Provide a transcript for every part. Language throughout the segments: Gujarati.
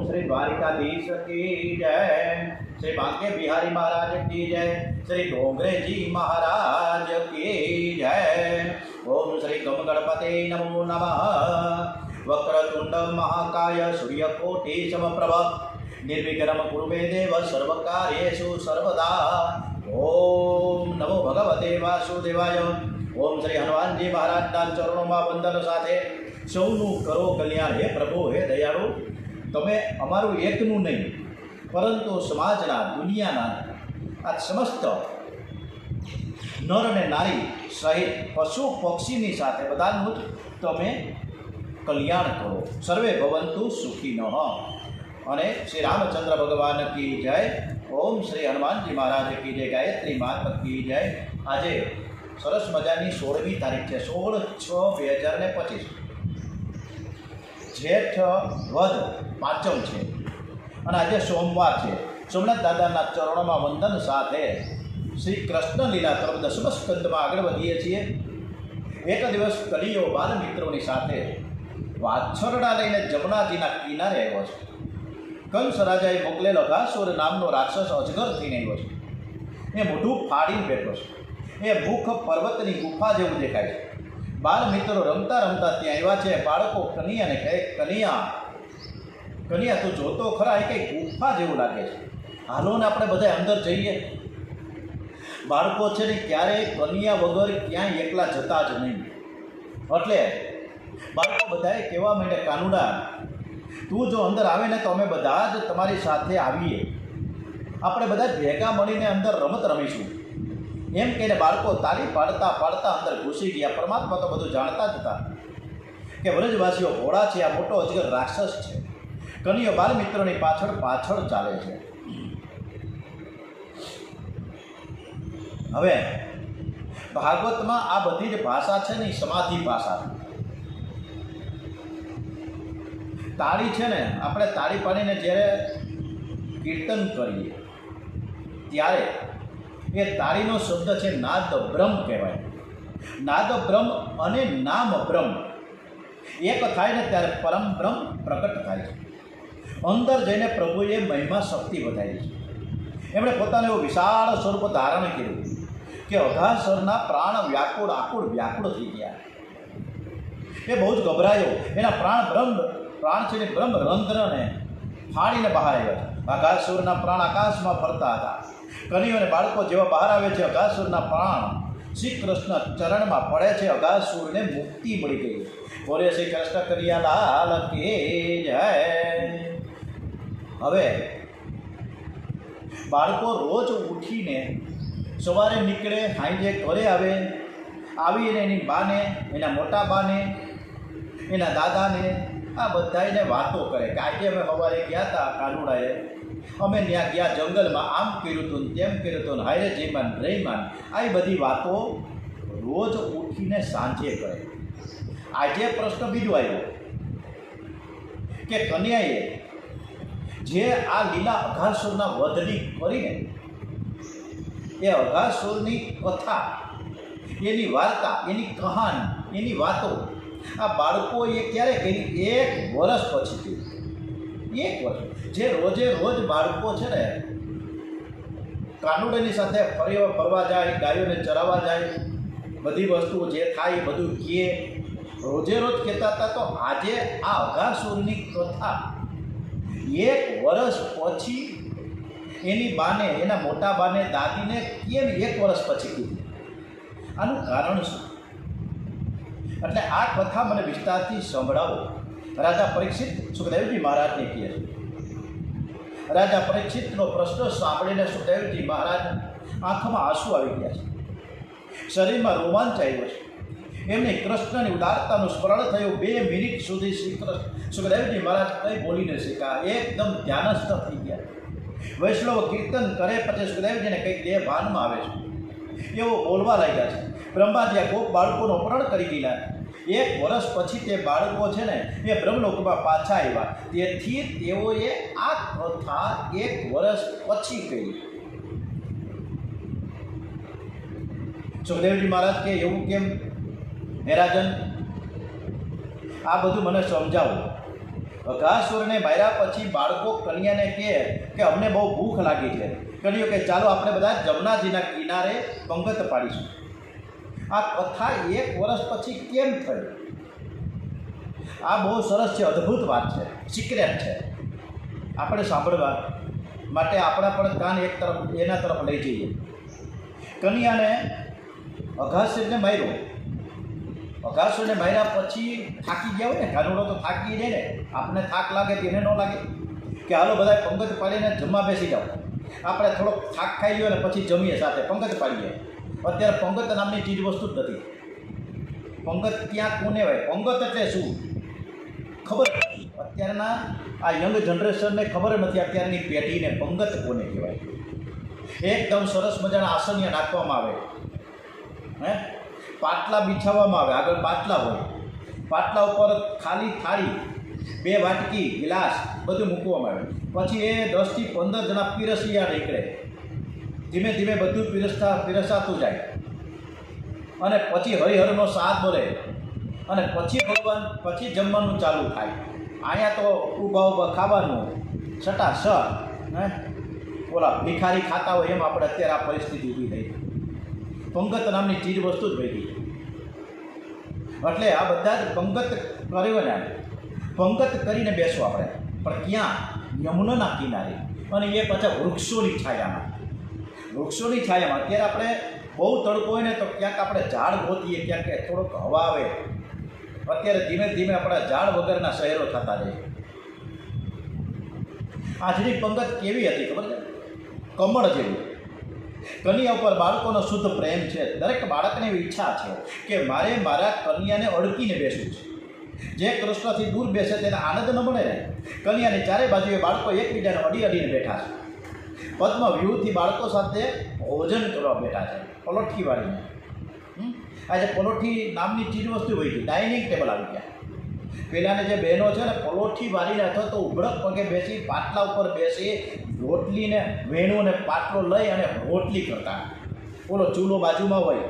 श्री द्वारिकाधीश की जय। श्री बांके बिहारी महाराज की जय। श्री डोंगरे जी महाराज की जय। ओम श्री गम गणपते नमो नमः। वक्रतुंड महाकाय सूर्यकोटि समप्रभ निर्विघ्नं कुरु मे देव सर्वकार्येषु सर्वदा। ओम नमो भगवते वासुदेवाय। ओम श्री हनुमानजी महाराजना चरणों में वंदन साथे સૌનું કરો કલ્યાણ। હે પ્રભુ, હે દયાળુ, તમે અમારું એકનું નહીં પરંતુ સમાજના, દુનિયાના આ સમસ્ત નર અને નારી સહિત પશુ પક્ષીની સાથે બધાનું જ તમે કલ્યાણ કરો। સર્વે ભવંતુ સુખીનઃ। અને શ્રી રામચંદ્ર ભગવાન કી જય। ઓમ શ્રી હનુમાનજી મહારાજ કી જય। ગાયત્રી માત કી જય। આજે સરસ મજાની 16મી તારીખ છે, 16/6/2025, જેઠ વદ પાંચમ છે અને આજે સોમવાર છે। સોમનાથ દાદાના ચરણોમાં વંદન સાથે શ્રી કૃષ્ણ લીલા તરફ 10મા સ્કંદમાં આગળ વધીએ છીએ। એક દિવસ કલિયો બાલ મિત્રોની સાથે વાછરડા લઈને જમુનાજીના કિનારે આવ્યો છે। કંસ રાજાએ મોકલેલો અઘાસુર નામનો રાક્ષસ અજગર થઈને આવ્યો છે। એ મોઢું ફાડીને બેઠો છે। એ મુખ પર્વતની ગુફા જેવું દેખાય છે। બાલ મિત્રો રમતા રમતા ત્યાં આવ્યા છે। બાળકો કનિયાને કહે, કનિયા તું જોતો ખરા, એ કંઈ ગુફા જેવું લાગે છે, હાલો ને આપણે બધા અંદર જઈએ। બાળકો છે ને ક્યારેય કનિયા વગર ક્યાંય એકલા જતા જ નહીં, એટલે બાળકો બધાએ કહેવા માંડે, કાનુડા તું જો અંદર આવે ને તો અમે બધા જ તમારી સાથે આવીએ, આપણે બધા ભેગા મળીને અંદર રમત રમીશું। એમ કહીને બાળકો તાળી પાડતા પાડતા અંદર ઘૂસી ગયા। પરમાત્મા તો બધું જાણતા જ હતા કે વ્રજવાસીઓ ભોળા છે, આ મોટો અજગર રાક્ષસ છે। કનિયો બાલ મિત્રોની પાછળ પાછળ ચાલે છે। હવે ભાગવતમાં આ બધી જ ભાષા છે ને એ સમાધિ ભાષા। તાળી છે ને, આપણે તાળી પાડીને જ્યારે કીર્તન કરીએ ત્યારે એ તાળીનો શબ્દ છે નાદ બ્રહ્મ કહેવાય। નાદ બ્રહ્મ અને નામ બ્રહ્મ એક થાય ને ત્યારે પરમ બ્રહ્મ પ્રકટ થાય છે। અંદર જઈને પ્રભુએ મહિમા શક્તિ વધારી છે। એમણે પોતાનું એવું વિશાળ સ્વરૂપ ધારણ કર્યું કે અઘાસુરના પ્રાણ આકુળ વ્યાકુળ થઈ ગયા। એ બહુ જ ગભરાયો। એના પ્રાણ છે ને બ્રહ્મ રંધ્રને ફાડીને બહાર આવ્યા છે। અઘાસુરના પ્રાણ આકાશમાં ફરતા હતા। કનિયો અને બાળકો જેવા બહાર આવે છે, અઘાસુરના પ્રાણ શ્રી કૃષ્ણ ચરણમાં પડે છે। અઘાસુરને મુક્તિ મળી ગઈ। બોલે શ્રી કૃષ્ણ કનૈયા લાલ કી જય। હવે બાળકો રોજ ઉઠીને સવારે નીકળે, સાંજે ઘરે આવે, આવીને એની બાને, એના મોટા બાને, એના દાદાને, આ બધાને વાતો કરે કે આજે અમે સવારે ગયા હતા કાનુડાએ, અમે ત્યાં ગયા જંગલમાં, આમ કર્યું હતું, તેમ કર્યું હતું, હાયરે જયમાન રહીમાન, આ બધી વાતો રોજ ઉઠીને સાંજે કરે। આજે પ્રશ્ન બીજો આવ્યો કે કન્યાએ જે આ લીલા અઘાસુરના વધની કરીને એ અઘાસુરની કથા, એની વાર્તા, એની કહાની, એની વાતો આ બાળકોએ ક્યારે કરી? 1 વર્ષ પછી કરી। 1 વર્ષ જે રોજે રોજ બાળકો છે ને કાનુડાની સાથે ફરવા જાય, ગાયોને ચરાવવા જાય, બધી વસ્તુઓ જે થાય એ બધું કહે, રોજે રોજ કહેતા હતા। તો આજે આ અઘાસુરની કથા 1 વર્ષ પછી એની બાને, એના મોટા બાને, દાદીને કેમ 1 વર્ષ પછી કીધી? આનું કારણ શું? એટલે આ કથા મને વિસ્તારથી સંભળાવો। રાજા પરીક્ષિત સુખદેવજી મહારાજને કહે છે। રાજા પરીક્ષિતનો પ્રશ્ન સાંભળીને સુખદેવજી મહારાજ આંખમાં આંસુ આવી ગયા છે, શરીરમાં રોમાંચ આવ્યો છે। એમને કૃષ્ણની ઉદારતાનું સ્મરણ થયું। 2 મિનિટ સુધી સુખદેવજી મહારાજ કંઈ બોલી ન શક્યા, એકદમ ધ્યાનસ્થ થઈ ગયા। વૈષ્ણવ કીર્તન કરે પછી સુખદેવજીને કંઈક દેહ ભાનમાં આવે છે, એવો બોલવા લાગ્યા છે। બ્રહ્માજી આ ગોપ બાળકોનું અપહરણ કરી દીધા। 1 વર્ષ પછી તે બાળકો છે ને એ બ્રહ્મલોકમાં પાછા આવ્યા, તેથી તેઓએ આ કથા 1 વર્ષ પછી કરી। સુખદેવજી મહારાજ કે એવું કેમ? હે રાજન, આ બધું મને સમજાવો। અઘાસુરને માર્યા પછી બાળકો કન્યાને કહે કે અમને બહુ ભૂખ લાગી છે. કન્યો કે ચાલો આપણે બધા જમનાજીના કિનારે પંગત પાડીશું. આ કથા 1 વર્ષ પછી કેમ થઈ? આ બહુ સરસ છે, અદ્ભુત વાત છે, સિક્રેટ છે. આપણે સાંભળવા માટે આપણા પણ કાન એક તરફ એના તરફ લઈ જઈએ. કન્યાને અઘાસુરને માર્યો. અઘાસુરને માર્યા પછી થાકી ગયા હોય ને, કાનુડો તો થાકી જાય ને, આપણને થાક લાગે તો એને ન લાગે કે હાલો બધા પંગત પાડીને જમવા બેસી જાઓ. આપણે થોડોક થાક ખાઈ ગયો ને પછી જમીએ સાથે પંગત પાડીએ. અત્યારે પંગત નામની ચીજ વસ્તુ જ નથી. પંગત ક્યાં કોને હોય? પંગત એટલે શું ખબર? અત્યારના આ યંગ જનરેશનને ખબર નથી, અત્યારની પેઢીને પંગત કોને કહેવાય. એકદમ સરસ મજાના આસનિયા નાખવામાં આવે, હે, પાટલા બિછાવવામાં આવે, આગળ પાટલા હોય, પાટલા ઉપર ખાલી થાળી, 2 વાટકી, ગ્લાસ બધું મૂકવામાં આવે. પછી એ 10 થી 15 જણા પીરસિયા નીકળે. ધીમે ધીમે બધું પીરસાતું જાય અને પછી હરિહરનો સાથ બોલે અને પછી જમવાનું ચાલુ થાય. અહીંયા તો ઊભા ખાવાનું સટાસટ, હે, ઓલા ભિખારી ખાતા હોય એમ આપણે અત્યારે આ પરિસ્થિતિ ઊભી થઈ. પંગત નામની ચીજ વસ્તુ જ વહી ગઈ. એટલે આ બધા જ પંગત કર્યો ને, પંગત કરીને બેસો આપણે, પણ ક્યાં? યમુનાના કિનારે, અને એ પાછા વૃક્ષોની છાયામાં. વૃક્ષોની છાયામાં અત્યારે આપણે બહુ તડકો હોય ને તો ક્યાંક આપણે ઝાડ ગોતીએ, ક્યાંક થોડોક હવા આવે. અત્યારે ધીમે ધીમે આપણા ઝાડ વગરના શહેરો થતા જાય. આજની પંગત કેવી હતી ખબર છે? કમળ જેવી. કન્યા ઉપર બાળકોનો શુદ્ધ પ્રેમ છે. દરેક બાળકને એવી ઈચ્છા છે કે મારે મારા કન્યાને અડકીને બેસવું છે. જે કૃષ્ણથી દૂર બેસે તેને આનંદ ન મળે ને. કન્યાની ચારે બાજુએ બાળકો એકબીજાને અડીને બેઠા છે. પદ્મ વ્યૂહથી બાળકો સાથે ભોજન કરવા બેઠા છે, પલોઠી વાળીને. આજે પલોઠી નામની ચીજ વસ્તુ હોય છે, ડાઇનિંગ ટેબલ આવી ગયા. પહેલાંની જે બહેનો છે ને, પલોઠી વાળીને અથવા તો ઉભડક પગે બેસી પાટલા ઉપર બેસી રોટલીને વેણું અને પાટલો લઈ અને રોટલી કરતા. ઓલો ચૂલો બાજુમાં હોય,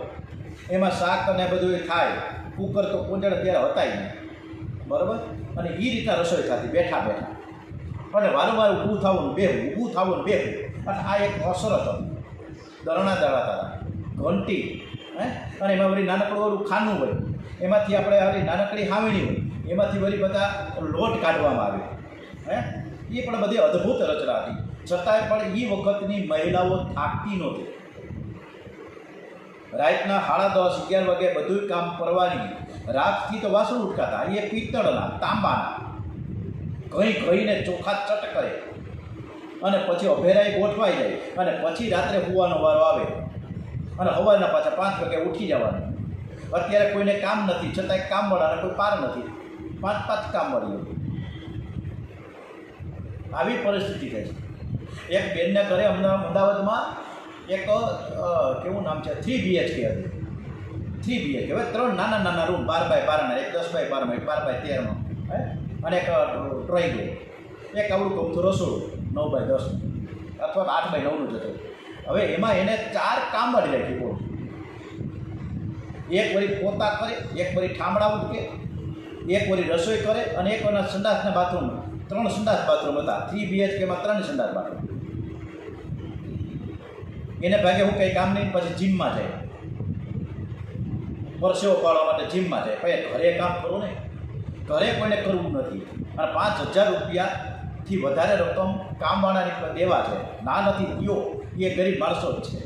એમાં શાક અને બધું થાય. કુકર તો કોંજળ ત્યારે હતા નહીં, બરાબર? અને એ રીતના રસોઈ થતી બેઠા બેઠા. અને વારંવાર ઊભું થવું, બેહવું, ઊભું થવું, બેહવું. અને આ એક કસરત હતી. દરણા દળાતા હતા, ઘંટી, હે, અને એમાં વળી નાનકડું ઓલું ખાનું હોય, એમાંથી આપણે આવી નાનકડી હાવણી હોય, એમાંથી વળી બધા લોટ કાઢવામાં આવે, હે. એ પણ બધી અદ્ભુત રચના હતી. છતાંય પણ એ વખતની મહિલાઓ થાકતી નહોતી. રાતના 10:30-11 વાગે બધું કામ કરવાની. રાતથી તો વાસણ ઉટકાતા, એ પિત્તળના, તાંબાના, ઘઈને ચોખા ચટ કરે અને પછી અભેરાઈ ગોઠવાઈ જાય અને પછી રાત્રે હુવાનો વારો આવે અને સવારના પાછા 5 વાગે ઉઠી જવાનું. અત્યારે કોઈને કામ નથી, છતાંય કામવાળાને કોઈ પાર નથી. 5 કામ મળ્યું. આવી પરિસ્થિતિ થઈ છે. એક બેનને ઘરે અમદાવાદમાં એક કેવું નામ છે, 3 BHK હતી. 3 BHK, હવે 3 નાના રૂમ, 12x12, એક 10x12, એક 12x13, હે, અને એક ડ્રોઈંગ રૂમ, એક આવડું ગમતું રસોડું 9x10 અથવા 8x9નું જ હતું. હવે એમાં એને 4 કામ મળી રાખી. બોલ, એક વળી પોતા કરે, એક વળી ઠામડા ઉટકે, એક વળી રસોઈ કરે અને એક વળી સંડાસના બાથરૂમ. 3 સંડાસ બાથરૂમ હતા. 3 BHKમાં 3 સંડાસ બાથરૂમ. એને ભાગે હું કંઈ કામ નહીં, પછી જીમમાં જાય, પરસેવો પાડવા માટે જીમમાં જાય. પછી ઘરે કામ કરવું ને, ઘરે કોઈને કરવું નથી. અને 5,000 રૂપિયાથી વધારે રકમ કામવાળાની દેવા છે. ના નથી દો, એ ગરીબ માણસો જ છે.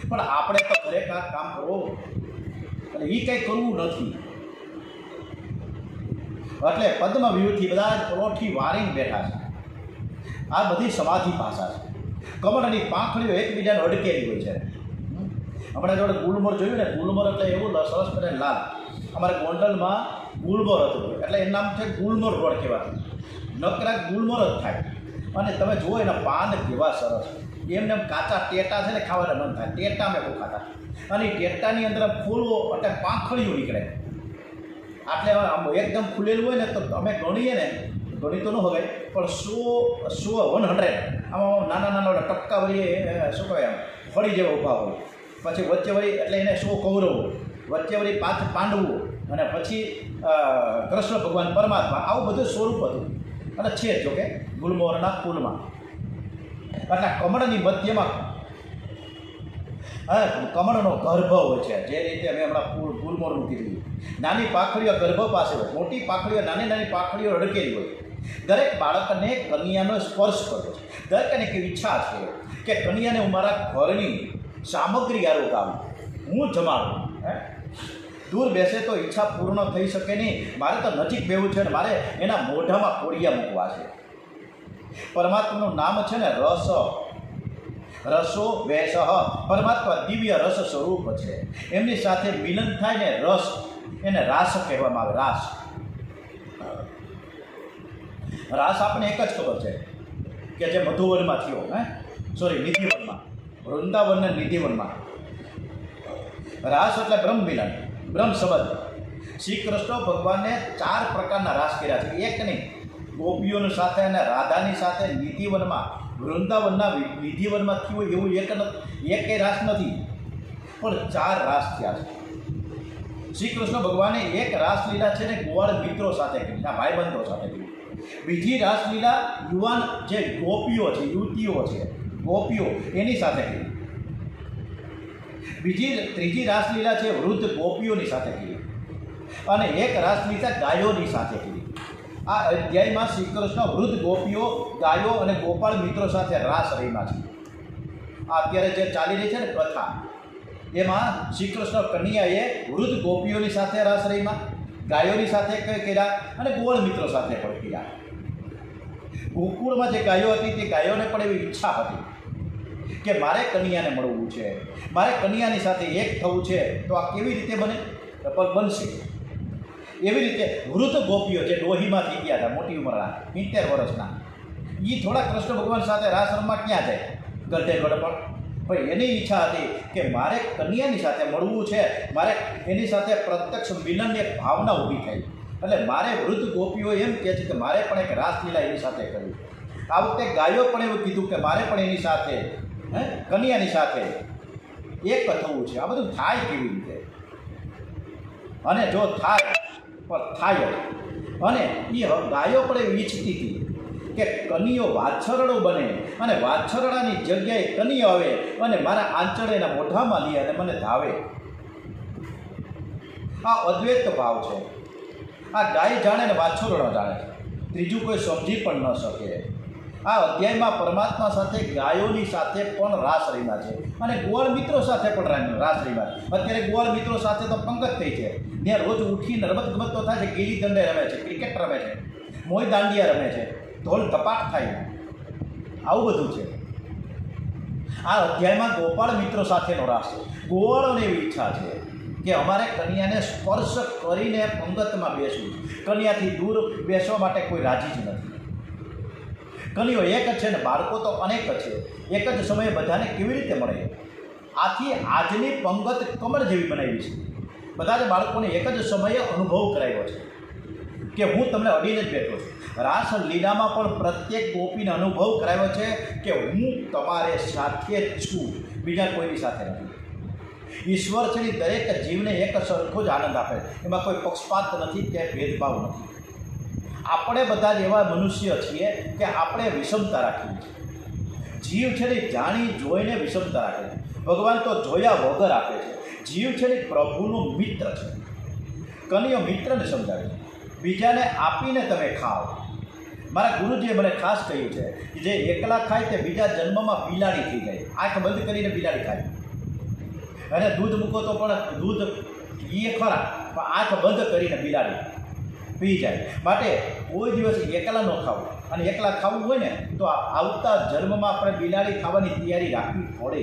પણ આપણે તો ઘરે કામ કરવો અને એ કંઈ કરવું નથી. એટલે પદ્મ વ્યૂહથી બધા જ પલોઠી વારીને બેઠા છે. આ બધી સમાધિ ભાષા છે. કમળની પાંખડીઓ એકબીજાને અડકેલી હોય છે. હમણાં જોડે ગુલમોર જોયું ને, ગુલમોર એટલે એવું સરસ કરીને લાલ. અમારે ગોંડલમાં ગુલમોર હતું, એટલે એનું નામ છે ગુલમોર રોડ કહેવાતું. નકરા ગુલમોર જ થાય. અને તમે જુઓ એના પાન કેવા સરસ, એમને એમ કાચા ટેટા છે ને, ખાવાના મન થાય. ટેટા મેં બહુ ખાતા. અને એ ટેટાની અંદર ફૂલો એટલે પાંખડીઓ નીકળે. આટલે આમ એકદમ ખુલેલું હોય ને તો અમે ગણીએ ને, ગણી તો ન હવે, પણ 100 આમાં નાના ટપકા વળી શું કહેવાય, આમ ફળી જેવા ઊભા હોય. પછી વચ્ચે વળી એટલે એને 100 કૌરવો, વચ્ચે વળી 5 પાંડવો અને પછી કૃષ્ણ ભગવાન પરમાત્મા. આવું બધું સ્વરૂપ હતું. અને છે જો કે ગુલમોહરના ફૂલમાં. એટલે કમળની મધ્યમાં કમળનો ગર્ભ હોય છે. જે રીતે અમે હમણાં ગુલમોહરનું કીધું, નાની પાંખડીઓ ગર્ભ પાસે હોય, મોટી પાંખડીઓ નાની નાની પાંખડીઓ અડકેલી હોય. દરેક બાળકને કન્યાનો સ્પર્શ કર્યો છે. દરેકને એક ઈચ્છા છે કે કન્યાને હું મારા ઘરની સામગ્રી આરોગ આવું, હું જમાડું. દૂર બેસે તો ઈચ્છા પૂર્ણ થઈ શકે નહીં. મારે તો નજીક બેવું છે ને મારે એના મોઢામાં કોળિયા મૂકવા છે. પરમાત્માનું નામ છે ને રસ, રસો વેશ. પરમાત્મા દિવ્ય રસ સ્વરૂપ છે. એમની સાથે મિલન થાય ને રસ, એને રાસ કહેવામાં આવે. રાસ, રાસ આપણને એક જ ખબર છે કે જે મધુવનમાં થયો, નિધિવનમાં, વૃંદાવનના નિધિવનમાં. રાસ એટલે બ્રહ્મ મિલન, બ્રહ્મ સંબંધ. શ્રી કૃષ્ણ ભગવાનને 4 પ્રકારના રાસ કર્યા છે. એક નહીં, ગોપીઓની સાથે અને રાધાની સાથે નિધિવનમાં, વૃંદાવનના નિધિવનમાં થયું એવું એક રાસ નથી, પણ 4 રાસ થયા છે. શ્રી કૃષ્ણ ભગવાને એક રાસલીલા છે ને ગોવાળ મિત્રો સાથે કરી, આ ભાઈબંધો સાથે કરી. બીજી રાસલીલા યુવાન જે ગોપીઓ છે, યુવતીઓ છે, ગોપીઓ એની સાથે કરી. ત્રીજી રાસલીલા છે વૃદ્ધ ગોપીઓની સાથે કરી. અને એક રાસલીલા ગાયોની સાથે કરી. આ અધ્યાયમાં શ્રી કૃષ્ણ વૃદ્ધ ગોપીઓ, ગાયો અને ગોપાળ મિત્રો સાથે રાસ રમ્યા છે. આ અત્યારે જે ચાલી રહી છે ને પ્રથા, એમાં શ્રી કૃષ્ણ કન્યાએ વૃદ્ધ ગોપીઓની સાથે રાસ રમ્યા, ગાયોની સાથે કર્યા અને ગોળ મિત્રો સાથે પણ કર્યા. ગોકુળમાં જે ગાયો હતી તે ગાયોને પણ એવી ઈચ્છા હતી કે મારે કન્યાને મળવું છે, મારે કન્યાની સાથે એક થવું છે. તો આ કેવી રીતે બનશે? એવી રીતે વૃદ્ધ ગોપીઓ જે ડોહીમાં થઈ ગયા હતા, મોટી ઉંમરના 70 વર્ષના, એ થોડા કૃષ્ણ ભગવાન સાથે રાસ રમવા ક્યાં જાય? ગઢે ગઢ પર. પણ એની ઈચ્છા હતી કે મારે કન્યાની સાથે મળવું છે, મારે એની સાથે પ્રત્યક્ષ મિલનની એક ભાવના ઊભી થઈ. એટલે મારે વૃદ્ધ ગોપીઓ એમ કહે છે કે મારે પણ એક રાસલીલા એની સાથે કરવી. આ વખતે ગાયો પણ એવું કીધું કે મારે પણ એની સાથે, કન્યાની સાથે એક થવું છે. આ બધું થાય કેવી રીતે? અને જો થાય, પણ થાય. અને એ ગાયો પણ એવી ઈચ્છતી હતી કે કનિયો વાછરડો બને અને વાછરડાની જગ્યાએ કનિયો આવે અને મારા આંચળેના મોઢામાં લે અને મને ધાવે. આ અદ્વૈત ભાવ છે. આ ગાય જાણે ને વાછરડો જાણે, ત્રીજું કોઈ સમજી પણ ન શકે. આ અધ્યાયમાં પરમાત્મા સાથે ગાયોની સાથે પણ રાસ રમ્યા છે અને ગોળ મિત્રો સાથે પણ રાસ રમ્યા છે. અત્યારે ગોળ મિત્રો સાથે તો પંગત થઈ છે. ત્યાં રોજ ઉઠીને રમત ગમતો થાય છે, ગીલી દંડે રમે છે, ક્રિકેટ રમે છે, મોઈ દાંડિયા રમે છે, ઢોલ ધપાટ થાય, આવું બધું છે. આ અધ્યાયમાં ગોપાળ મિત્રો સાથેનો રાસ છે. ગોવાળોને એવી ઈચ્છા છે કે અમારે કન્યાને સ્પર્શ કરીને પંગતમાં બેસવું. કન્યાથી દૂર બેસવા માટે કોઈ રાજી જ નથી. કન્યો એક જ છે ને બાળકો તો અનેક છે. એક જ સમયે બધાને કેવી રીતે મળે? આથી આજની પંગત કમળ જેવી બનાવી છે. બધા જ બાળકોને એક જ સમયે અનુભવ કરાવ્યો છે કે હું તમને અડીને જ બેઠો છું. રાસ લીલામાં પણ પ્રત્યેક ગોપીને અનુભવ કરાવ્યો છે કે હું તમારે સાથે જ છું, બીજા કોઈની સાથે નથી. ઈશ્વર છે ને દરેક જીવને એક સરખો જ આનંદ આપે, એમાં કોઈ પક્ષપાત નથી કે ભેદભાવ નથી. આપણે બધા જ એવા મનુષ્ય છીએ કે આપણે વિષમતા રાખીએ છીએ. જીવ છે ને જાણી જોઈને વિષમતા રાખે છે. ભગવાન તો જોયા વગર આપે છે. જીવ છે ને પ્રભુનો મિત્ર છે. કન્યો મિત્રને સમજાવે છે, બીજાને આપીને તમે ખાઓ. મારા ગુરુજીએ મને ખાસ કહ્યું છે કે જે એકલા ખાય તે બીજા જન્મમાં બિલાડી થઈ જાય. આંખ બંધ કરીને બિલાડી ખાય અને દૂધ મૂકો તો પણ દૂધ પીએ ખરા, પણ આંખ બંધ કરીને બિલાડી પી જાય. માટે કોઈ દિવસ એકલા ન ખાવું. અને એકલા ખાવું હોય ને તો આવતા જન્મમાં આપણે બિલાડી ખાવાની તૈયારી રાખવી પડે.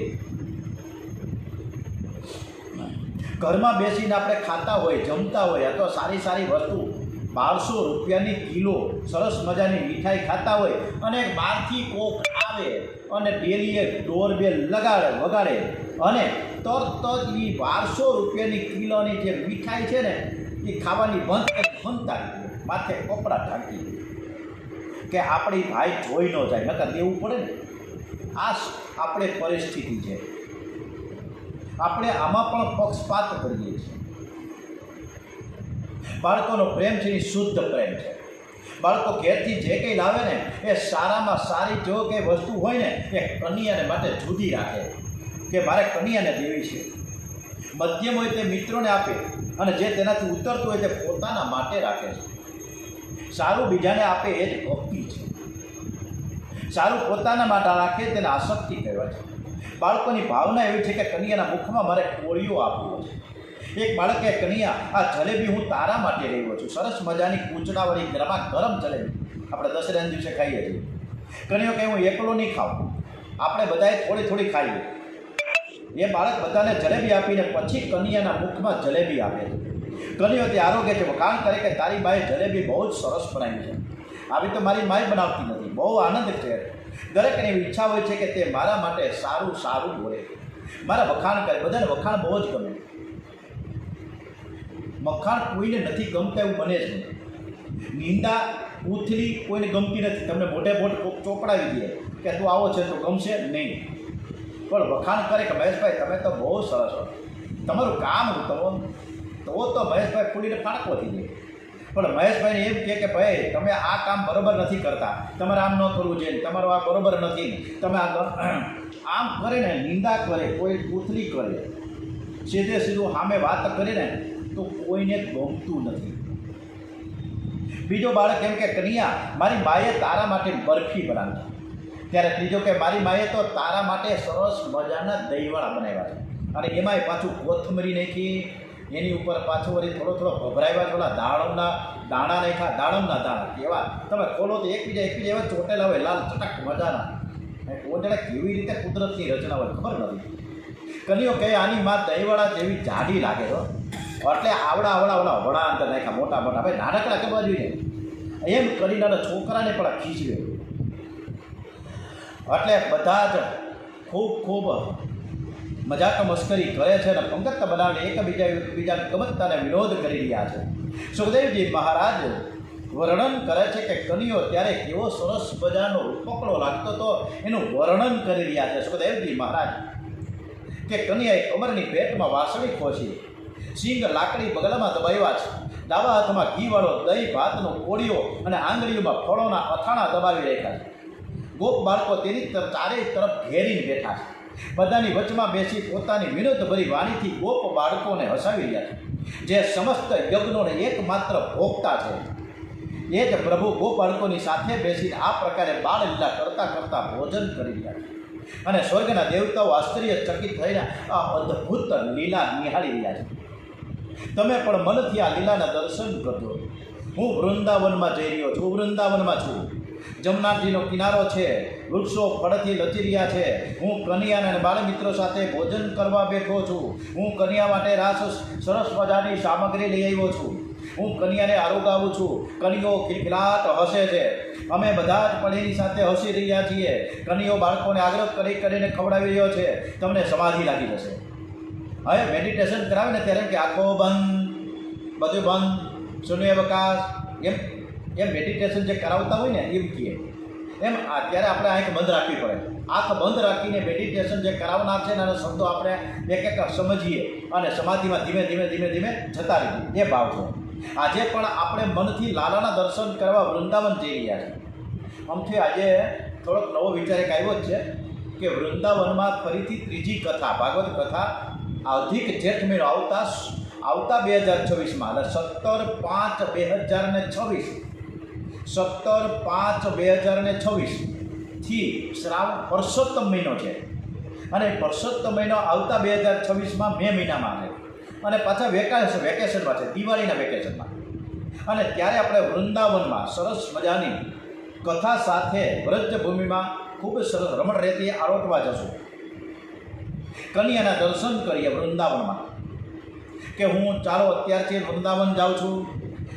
ઘરમાં બેસીને આપણે ખાતા હોય, જમતા હોય, અથવા સારી સારી વસ્તુ 1200 રૂપિયાની કિલો સરસ મજાની મીઠાઈ ખાતા હોય અને બહારથી કોક આવે અને ડેલીએ ડોરબેલ વગાડે અને તરત જ એ 1200 રૂપિયાની કિલોની જે મીઠાઈ છે ને એ ખાવાની બંધ માથે કપડાં ઢાંકી કે આપણી ભાઈ જોઈ ન જાય, નકર દેવું પડે ને. આ આપણે પરિસ્થિતિ છે. આપણે આમાં પણ પક્ષપાત કરીએ છીએ. બાળકોનો પ્રેમ છે એ શુદ્ધ પ્રેમ છે. બાળકો ઘેરથી જે કંઈ લાવે ને એ સારામાં સારી જો કંઈ વસ્તુ હોય ને એ કન્યાને માટે જુદી રાખે કે મારે કન્યાને દેવી છે. મધ્યમ હોય તે મિત્રોને આપે અને જે તેનાથી ઉતરતું હોય તે પોતાના માટે રાખે છે. સારું બીજાને આપે એ જ ભક્તિ છે. સારું પોતાના માટે રાખે તેને આસક્તિ કહેવાય છે. બાળકોની ભાવના એવી છે કે કન્યાના મુખમાં મારે કોળીઓ આપવો છે. એક બાળકે કન્યા આ જલેબી હું તારા માટે રહ્યો છું, સરસ મજાની કૂચડાવાળી ગરમા ગરમ જલેબી આપણે દશેરાના દિવસે ખાઈએ છીએ. કન્યો કે હું એકલો નહીં ખાઉં, આપણે બધાએ થોડી થોડી ખાઈએ. એ બાળક બધાને જલેબી આપીને પછી કન્યાના મુખમાં જલેબી આપે છે. કન્યો તે આરોગ્ય છે, વખાણ કરે કે તારી બાએ જલેબી બહુ જ સરસ બનાવી છે, આવી તો મારી માએ બનાવતી નથી, બહુ આનંદ છે. દરેકની એવી ઈચ્છા હોય છે કે તે મારા માટે સારું સારું બોલે, મારા વખાણ કરે. બધાને વખાણ બહુ જ ગમે. વખાણ કોઈને નથી ગમતા એવું બને જ નહીં. નિંદા ઉથલી કોઈને ગમતી નથી. તમને મોઢે મોઢ ચોપડાવી દે કે તું આવો છે તો ગમશે નહીં, પણ વખાણ કરે કે મહેશભાઈ તમે તો બહુ સરસ હો, તમારું કામ તો મહેશભાઈ ફૂલીને ફાળકો થઈ જાય. પણ મહેશભાઈને એમ કહે કે ભાઈ તમે આ કામ બરાબર નથી કરતા, તમારે આમ ન કરવું જોઈએ, તમારું આ બરાબર નથી, તમે આમ કરે ને, નિંદા કરે, કોઈ ઉથલી કરે, સીધે સીધું સામે વાત કરે ને તો કોઈને ગમતું નથી. બીજો બાળક એમ કે કન્યા મારી માએ તારા માટે બરફી બનાવી. ત્યારે ત્રીજો કે મારી માએ તો તારા માટે સરસ મજાના દહીંવડા બનાવ્યા છે, અને એમાંય પાછું કોથમરી નાખી, એની ઉપર પાછું વળી થોડો ભભરાવ્યા થોડા દાડમના દાણા નાખ્યા. દાડમના દાણા એવા તમે ખોલો તો એકબીજા એવા ચોટેલા હોય, લાલ ચટક મજાના. કોટડા કેવી રીતે કુદરતની રચના હોય ખબર નથી. કન્યો કહે આની માં દહીંવડા જેવી જાડી લાગે તો, એટલે આવડા ઓલા વડા અંદર નાખ્યા મોટા મોટા, ભાઈ નાનકડા કરવા જોઈએ એમ કરીને છોકરાને પણ ખીચવે. એટલે બધા જ ખૂબ મજાક મસ્કરી કરે છે અને પંગત બનાવીને એકબીજાને ગમતતાને વિરોધ કરી રહ્યા છે. સુખદેવજી મહારાજ વર્ણન કરે છે કે કન્યો ત્યારે કેવો સરસ મજાનો રૂપકડો લાગતો હતો એનું વર્ણન કરી રહ્યા છે સુખદેવજી મહારાજ. કે કન્યાએ કમરની પેટમાં વાસળી ખોસી, સિંગ લાકડી બગલામાં દબાવ્યા છે, ડાબા હાથમાં ઘીવાળો દહીં ભાતનો કોળીઓ અને આંગળીઓમાં ફળોના અથાણા દબાવી રાખ્યા છે. ગોપ બાળકો તેની ચારેય તરફ ઘેરીને બેઠા છે. બધાની વચમાં બેસી પોતાની વિનોદભરી વાણીથી ગોપ બાળકોને હસાવી રહ્યા છે. જે સમસ્ત યજ્ઞોને એકમાત્ર ભોગતા છે એ જ પ્રભુ ગોપ બાળકોની સાથે બેસીને આ પ્રકારે બાળ લીલા કરતાં કરતાં ભોજન કરી રહ્યા છે. અને સ્વર્ગના દેવતાઓ આશ્ચર્યચકિત થઈને આ અદ્ભુત લીલા નિહાળી રહ્યા છે. તમે પણ મનથી આ લીલાના દર્શન કરજો. હું વૃંદાવનમાં જઈ રહ્યો છું, વૃંદાવનમાં છું. જમનાજીનો કિનારો છે, વૃક્ષો ફળથી લચી રહ્યા છે. હું કન્યા અને બાળમિત્રો સાથે ભોજન કરવા બેઠો છું. હું કન્યા માટે સરસ મજાની સામગ્રી લઈ આવ્યો છું. હું કન્યાને આરોગાવું છું. કન્યાઓ ખિલખિલાટ હસે છે. અમે બધા જ પણ એની સાથે હસી રહ્યા છીએ. કન્યાઓ બાળકોને આગ્રહ કરીને ખવડાવી રહ્યો છે. તમને સમાધિ લાગી જશે. હવે મેડિટેશન કરાવે ને ત્યારે એમ કે આંખો બંધ, બધું બંધ, શૂન્યાવકાશ, એમ મેડિટેશન જે કરાવતા હોય ને એમ કહે એમ અત્યારે આપણે આંખ બંધ રાખવી પડે. આંખ બંધ રાખીને મેડિટેશન જે કરાવનાર છે ને એના શબ્દો આપણે એક સમજીએ અને સમાધિમાં ધીમે ધીમે જતા રહીએ, એ ભાવ છે. આજે પણ આપણે મનથી લાલાના દર્શન કરવા વૃંદાવન જઈ રહ્યા છે. આમથી આજે થોડોક નવો વિચાર એક આવ્યો જ છે કે વૃંદાવનમાં ફરીથી ત્રીજી કથા, ભાગવત કથા અધિક જેઠ મહિનો આવતા 2026માં એટલે 17/5/2026થી શ્રાવણ પરસોત્તમ મહિનો છે. અને પરસોત્તમ મહિનો આવતા 2026માં મે મહિનામાં છે અને પાછા વેકેશનમાં છે, દિવાળીના વેકેશનમાં. અને ત્યારે આપણે વૃંદાવનમાં સરસ મજાની કથા સાથે વ્રજભૂમિમાં ખૂબ સરસ રમણ રેતી આરોટવા જશું. કન્યાના દર્શન કરીએ વૃંદાવનમાં. કે હું ચાલો અત્યારથી વૃંદાવન જાઉં છું.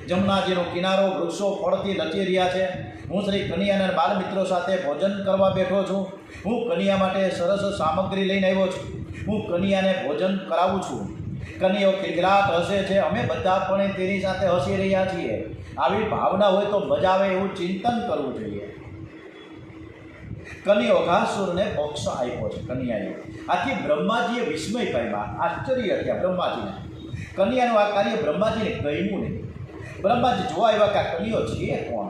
જમનાજીનો કિનારો, વૃક્ષો ફળથી લચી રહ્યા છે. હું શ્રી કન્યા અને બાળ મિત્રો સાથે ભોજન કરવા બેઠો છું. હું કન્યા માટે સરસ સામગ્રી લઈને આવ્યો છું. હું કન્યાને ભોજન કરાવું છું. કન્યાઓ ખિલખિલાટ હસે છે. અમે બધા પણ તેની સાથે હસી રહ્યા છીએ. આવી ભાવના હોય તો મજા આવે એવું ચિંતન કરવું જોઈએ. કન્યાઓ ઘાસુરને મોક્ષ આપ્યો છે. કન્યાએ આથી બ્રહ્માજીએ વિસ્મય પામ્યા, આશ્ચર્ય થયા બ્રહ્માજીને. કન્યાનું આ કાર્ય બ્રહ્માજીને ગમ્યું નહીં. બ્રહ્માજી જોવા આવ્યા કે આ કન્યાઓ છે કોણ,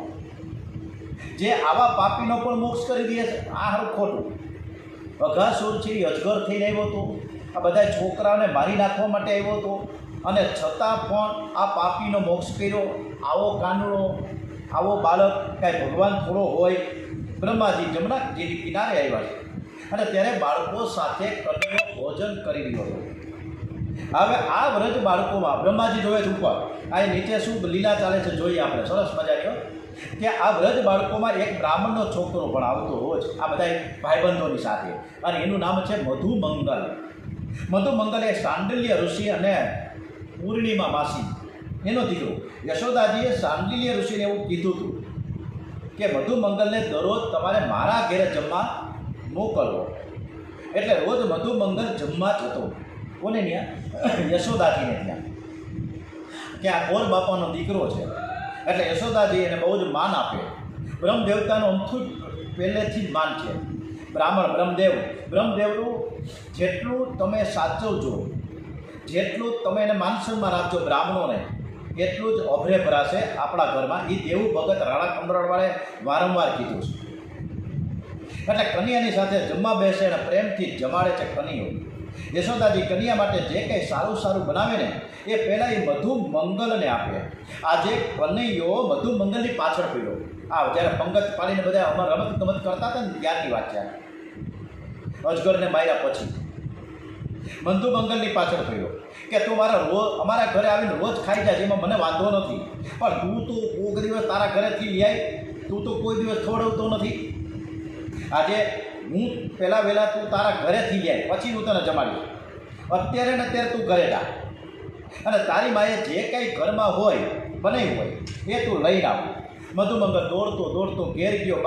જે આવા પાપીનો પણ મોક્ષ કરી દે છે. આ હારું ખોટું. અઘાસુર છે એ અજગર થઈને આવ્યો હતો, આ બધા છોકરાઓને મારી નાખવા માટે આવ્યો હતો, અને છતાં પણ આ પાપીનો મોક્ષ કર્યો. આવો કાનુડો, આવો બાળક કાંઈ ભગવાન થોડો હોય? બ્રહ્માજી જમનાજીની કિનારે આવ્યા છે, અને ત્યારે બાળકો સાથે કન્યો ભોજન કરી રહ્યો હતો. હવે આ વ્રજ બાળકોમાં બ્રહ્માજી જોવે છે ઉપર, આ નીચે શું લીલા ચાલે છે જોઈએ આપણે. સરસ મજાનો કે આ વ્રજ બાળકોમાં એક બ્રાહ્મણનો છોકરો પણ આવતો હોય છે, આ બધા ભાઈબંધોની સાથે, અને એનું નામ છે મધુમંગલ. મધુમંગલ એ સાંડલ્ય ઋષિ અને પૂર્ણિમા માસી એનો દીકરો. યશોદાજીએ સાંડલ્ય ઋષિને એવું કીધું હતું કે મધુમંગલને દરરોજ તમારે મારા ઘેરે જમવા મોકલવો. એટલે રોજ મધુમંગલ જમવા જતો. કોને ત્યાં? યશોદાજીને ત્યાં, કે આ ગોર બાપાનો દીકરો છે, એટલે યશોદાજી એને બહુ જ માન આપે. બ્રહ્મદેવતાનું અમથું પહેલેથી જ માન છે. બ્રાહ્મણ બ્રહ્મદેવનું જેટલું તમે સાચવજો, જેટલું તમે એને માન સન્માન આપજો બ્રાહ્મણોને, એટલું જ અભરે ભરાશે આપણા ઘરમાં. એ દેવું ભગત રાણા કંબરવાળે વારંવાર કીધું છે. એટલે કન્યાની સાથે જમવા બેસે અને પ્રેમથી જમાડે છે કન્યાઓ. યશોદાજી કન્યા માટે જે કંઈ સારું સારું બનાવે ને એ પહેલાં એ મધુમંગલને આપે. આજે કનૈયો મધુમંગલની પાછળ પડ્યો. આ જ્યારે પંગત પાડીને બધા અમારે રમત ગમત કરતા હતા ને ત્યારની વાત છે. અજગરને માર્યા પછી મધુમંગલની પાછળ પડ્યો કે તું અમારા ઘરે આવીને રોજ ખાઈ જાય, એમાં મને વાંધો નથી, પણ તું તો કોઈક દિવસ તારા ઘરેથી લઈ આવી, તું તો કોઈ દિવસ ખવડાવતો નથી. આજે હું પહેલાં વહેલા તું તારા ઘરેથી લઈ આવી, પછી હું તને જમાડ્યું. અત્યારે ને અત્યારે તું ઘરે જા, અને તારી માએ જે કંઈ ઘરમાં હોય બનાવ્યું હોય એ તું લઈને આવ. મધુમંગલ દોડતો ઘેર ગયો.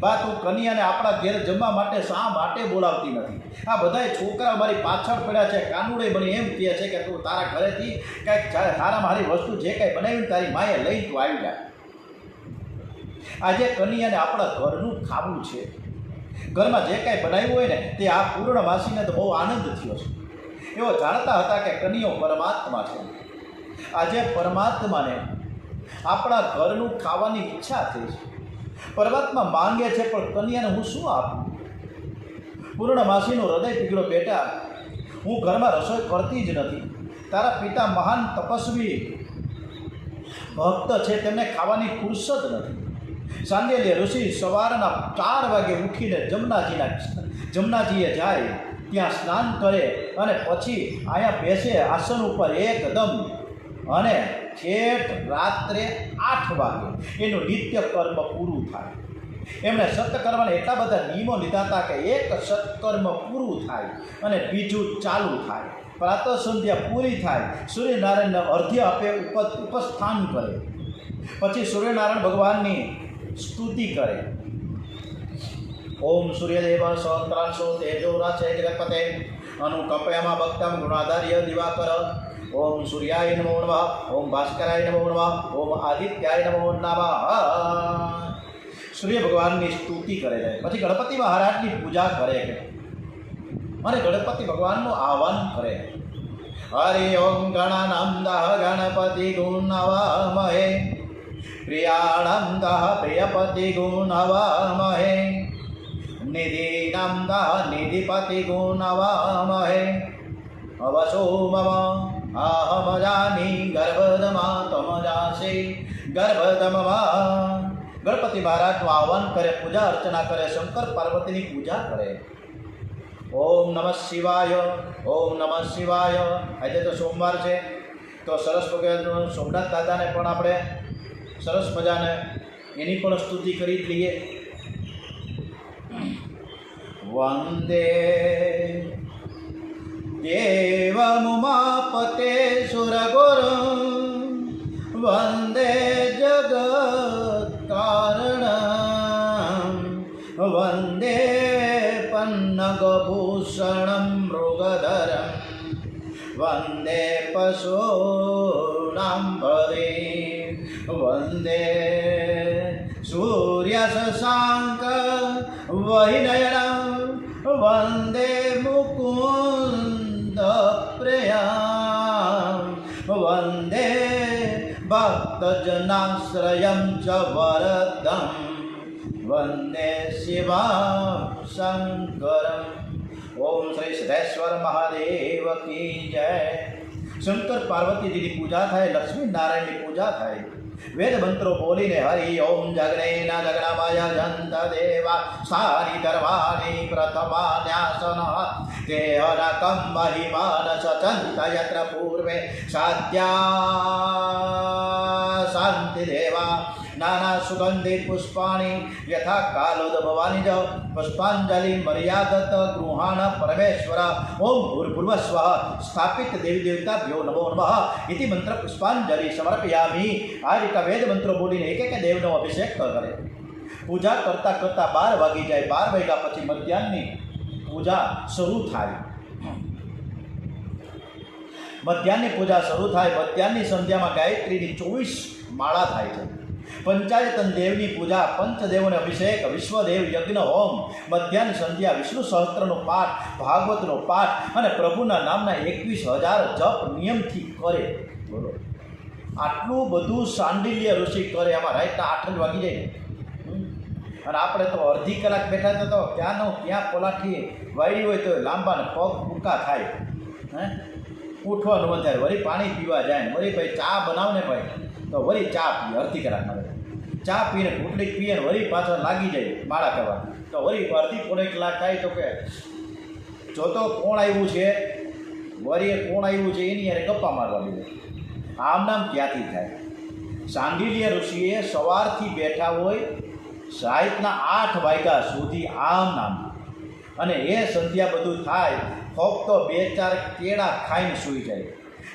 બા તું કન્યાને આપણા ઘેર જમવા માટે શા માટે બોલાવતી નથી? આ બધાય છોકરા મારી પાછળ પડ્યા છે, કાનુડે બની એમ કહે છે કે તું તારા ઘરેથી કાંઈક સારામાં સારી વસ્તુ જે કાંઈ બનાવીને તારી માએ લઈને તું આવી જાય. આજે કન્યાને આપણા ઘરનું ખાવું છે. ઘરમાં જે કાંઈ બનાવ્યું હોય ને તે આ પૂર્ણવાસીને તો બહુ આનંદ થયો છે. એવો જાણતા હતા કે કન્યાઓ પરમાત્મા છે. આજે પરમાત્માને આપણા ઘરનું ખાવાની ઈચ્છા થઈ છે. પરમાત્મા માંગે છે, પણ કન્યાને હું શું આપું? પૂર્ણમાસીનું હૃદય પીગળો, બેટા હું ઘરમાં રસોઈ કરતી જ નથી. તારા પિતા મહાન તપસ્વી ભક્ત છે, તેમને ખાવાની ફુરસદ નથી. સાંડલ્ય ઋષિ સવારના 4 વાગે ઉઠીને જમનાજીએ જાય, ત્યાં સ્નાન કરે અને પછી અહીંયા બેસે આસન ઉપર એકદમ, અને છેક રાત્રે 8 વાગે એનું નિત્ય કર્મ પૂરું થાય. એમણે સત્કર્મના એટલા બધા નિયમો લીધા હતા કે એક સત્કર્મ પૂરું થાય અને બીજું ચાલુ થાય. પ્રાતઃ સંધ્યા પૂરી થાય, સૂર્યનારાયણને અર્ધ્ય આપે, ઉપસ્થાન કરે, પછી સૂર્યનારાયણ ભગવાનની સ્તુતિ કરે. ઓમ સૂર્યદેવ સહસ્રાંશો તેજો રાચે જગત્પતે અનુકંપયામાં ભક્તમ ગુણાધાર્ય દિવાકર. ઓમ સૂર્યાય નમો નમઃ, ઓમ ભાસ્કરાય નમો નમઃ, ઓમ આદિત્યાય નમો નમઃ. સૂર્ય ભગવાનની સ્તુતિ કરે છે. પછી ગણપતિ મહારાજની પૂજા કરે છે અને ગણપતિ ભગવાનનું આહવાન કરે. હરિ ઓમ ગણાનામ દહ ગણપતિ ગુણવામહે, પ્રિયાણામ દહ પ્રિયપતિ ગુણવામહે, નિધિનામ દહ નિધિપતિ ગુણવામહે. અવસો મમ અહમ જાની ગર્ભદમા તમ જાસે ગર્ભદમમાં. ગણપતિ મહારાજનું આહવાન કરે, પૂજા અર્ચના કરે, શંકર પાર્વતીની પૂજા કરે. ઓમ નમઃ શિવાય, ઓમ નમઃ શિવાય. આજે તો સોમવાર છે, તો સરસ વગેરે સોમનાથ દાદાને પણ આપણે સરસ મજાને એની પણ સ્તુતિ કરી જ લઈએ. વંદે દેવमुमापते सुरगुरु वन्दे जगत्कारणं वन्दे पन्नगभूषणं मृगधरं वन्दे पशूनां परे वन्दे सूर्यशशाङ्क वहिनयनं वन्दे मुकुन्द प्रियां वन्दे ભક્તજનાશ્રયમ ચ વરદમ વંદે શિવામ શંકરમ. ઓમ શ્રી સિદ્ધેશ્વર મહાદેવ કી જય. શંકર પાર્વતીજીની પૂજા થાય, લક્ષ્મી નારાયણની પૂજા થાય. વેદ મંત્રો બોલીને હરિ ઓમ જગનેન જગણમય જંત દેવા સારી ધર્માની પ્રથમાન્યાસન દેહનકમ મહિમાન સચંત યત્ર પૂર્વે સાધ્યા શાંતિ દેવા નાના સુગંધિ પુષ્પાણી યથા કાલોદભવાની જ પુષ્પાંજલિ મર્યાદત ગૃહાણ પરમેશ્વર ઓમ ભૂર્ભુવસ્વ સ્થાપિત દેવી દેવતાભ્યો નમો નમઃ ઇતિ મંત્ર પુષ્પાંજલિ સમર્પયામિ. આ રીતે વેદ મંત્રો બોલીને એક એક દેવનો અભિષેક કરે. પૂજા કરતાં કરતાં 12 વાગી જાય. 12 વાગ્યા પછી મધ્યાહ્નની પૂજા શરૂ થાય. મધ્યાહ્નની પૂજા શરૂ થાય. મધ્યાહ્નની સંધ્યામાં ગાયત્રીની 24 માળા થાય છે. પંચાયતન દેવની પૂજા, પંચદેવોને અભિષેક, વિશ્વદેવ યજ્ઞ હોમ, મધ્યાહ્ન સંધ્યા, વિષ્ણુ સહસ્ત્રનો પાઠ, ભાગવતનો પાઠ અને પ્રભુના નામના 21,000 જપ નિયમથી કરે. બોલો, આટલું બધું શાંડિલ્ય ઋષિ કરે. આમાં રાતના 8 જ વાગી જાય. અને આપણે તો અડધી કલાક બેઠા હતા તો ત્યાં પલાઠી વાળી હોય તો લાંબા ને પગ ટૂંકા થાય. ઉઠવાનું વધારે, વળી પાણી પીવા જાય ને વળી ભાઈ ચા બનાવને ભાઈ તો વળી ચા પીએ. અડધી કલાકમાં ચા પીને ઘૂંટડી પીએ ને વળી પાછળ લાગી જાય માળા કરવા. તો વળી અડધી પોણે કલાક થાય તો કે જોતો કોણ આવ્યું છે, વળી કોણ આવ્યું છે એની યારે ગપ્પા મારવા લીધે. આમ નામ ક્યાંથી થાય? શાંડિલ્ય ઋષિએ સવારથી બેઠા હોય રાતના 8 વાગ્યા સુધી આમ નામ. અને એ સંધ્યા બધું થાય ફક્ત 2-4 કેળા ખાઈને સૂઈ જાય,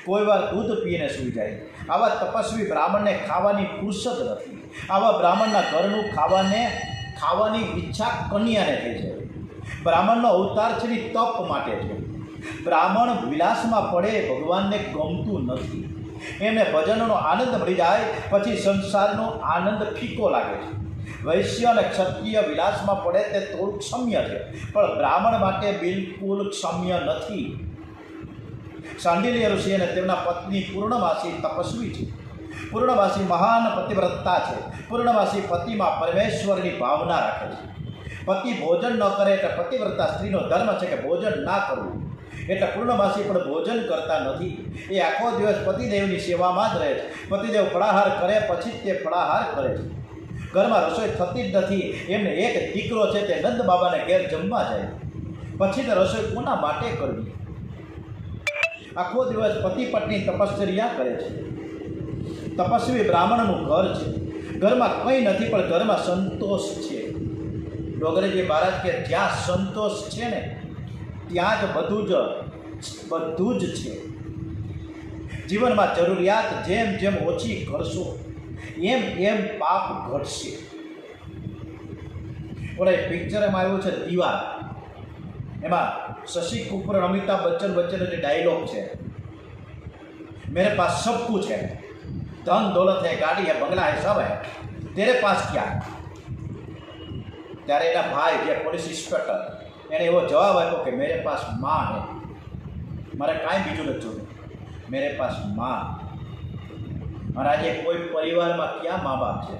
કોઈ વાર દૂધ પીને સૂઈ જાય. આવા તપસ્વી બ્રાહ્મણને ખાવાની ફુરસદ નથી. આવા બ્રાહ્મણના ઘરનું ખાવાની ઈચ્છા કન્યાને થઈ જાય. બ્રાહ્મણનો અવતાર છે ને તપ માટે છે. બ્રાહ્મણ વિલાસમાં પડે ભગવાનને ગમતું નથી. એમને ભજનનો આનંદ મળી જાય પછી સંસારનો આનંદ ફીકો લાગે છે. વૈશ્ય અને ક્ષત્રિય વિલાસમાં પડે તે થોડું ક્ષમ્ય છે, પણ બ્રાહ્મણ માટે બિલકુલ ક્ષમ્ય નથી. શાંડિલ્ય ઋષિ અને તેમના પત્ની પૂર્ણવાસી તપસ્વી છે. પૂર્ણવાસી મહાન પતિવ્રતા છે. પૂર્ણવાસી પતિમાં પરમેશ્વરની ભાવના રાખે છે. પતિ ભોજન ન કરે એટલે પતિવ્રતા સ્ત્રીનો ધર્મ છે કે ભોજન ના કરવું. એટલે પૂર્ણવાસી પણ ભોજન કરતા નથી. એ આખો દિવસ પતિદેવની સેવામાં જ રહે છે. પતિદેવ ફળાહાર કરે પછી તે ફળાહાર કરે છે. ઘરમાં રસોઈ થતી જ નથી. એમને એક દીકરો છે તે નંદ બાબાને ઘેર જમવા જાય. પછી તે રસોઈ કોના માટે કરવી? આખો દિવસ પતિ પત્ની તપશ્ચર્યા કરે છે. તપસ્વી બ્રાહ્મણનું ઘર છે. ઘરમાં કંઈ નથી પણ ઘરમાં સંતોષ છે. ડોગરેજી મહારાજ કે જ્યાં સંતોષ છે ને ત્યાં જ બધું જ છે. જીવનમાં જરૂરિયાત જેમ જેમ ઓછી કરશો એમ પાપ ઘટશે. ઓલા પિક્ચર એમાં આવ્યું છે દીવાલ. એમાં શશી કપૂર અને અમિતાભ બચ્ચન વચ્ચેનો જે ડાયલોગ છે, मेरे पास सब कुछ है, धन दौलत है, गाड़ी है, बंगला है, सब है, तेरे पास क्या है? ત્યારે એના ભાઈ જે પોલીસ ઇન્સ્પેક્ટર એને એવો જવાબ આપ્યો કે મેરે પાસ માં હે, મારે કાંઈ બીજું નથી જોયું, મેરે પાસ માં. અને આજે કોઈ પરિવારમાં ક્યાં મા બાપ છે?